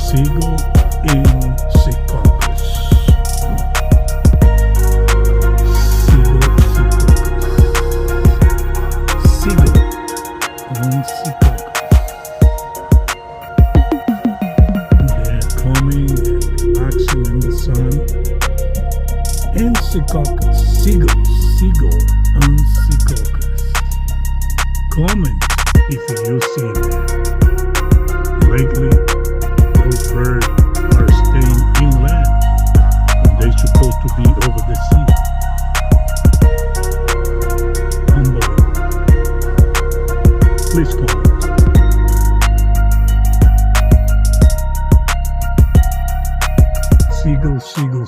Seagull in Seacaucus. Seagull in Seacaucus. They're coming and relaxing in the sun. In Seacaucus. Seagull in Seacaucus. Comment if you see them. Lately, those birds are staying inland when they're supposed to be over the sea. Unbelievable. Please comment.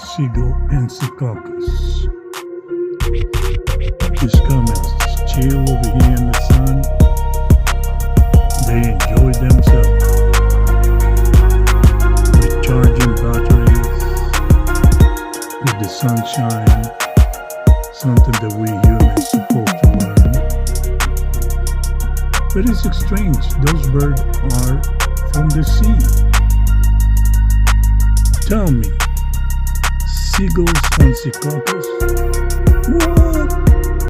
Seagull in Seacaucus. These comments chill over here in the sun. They enjoy themselves. Charging batteries with the sunshine, something that we humans supposed to learn. But it's strange, those birds are from the sea. Tell me, seagulls on Seacaucus? What?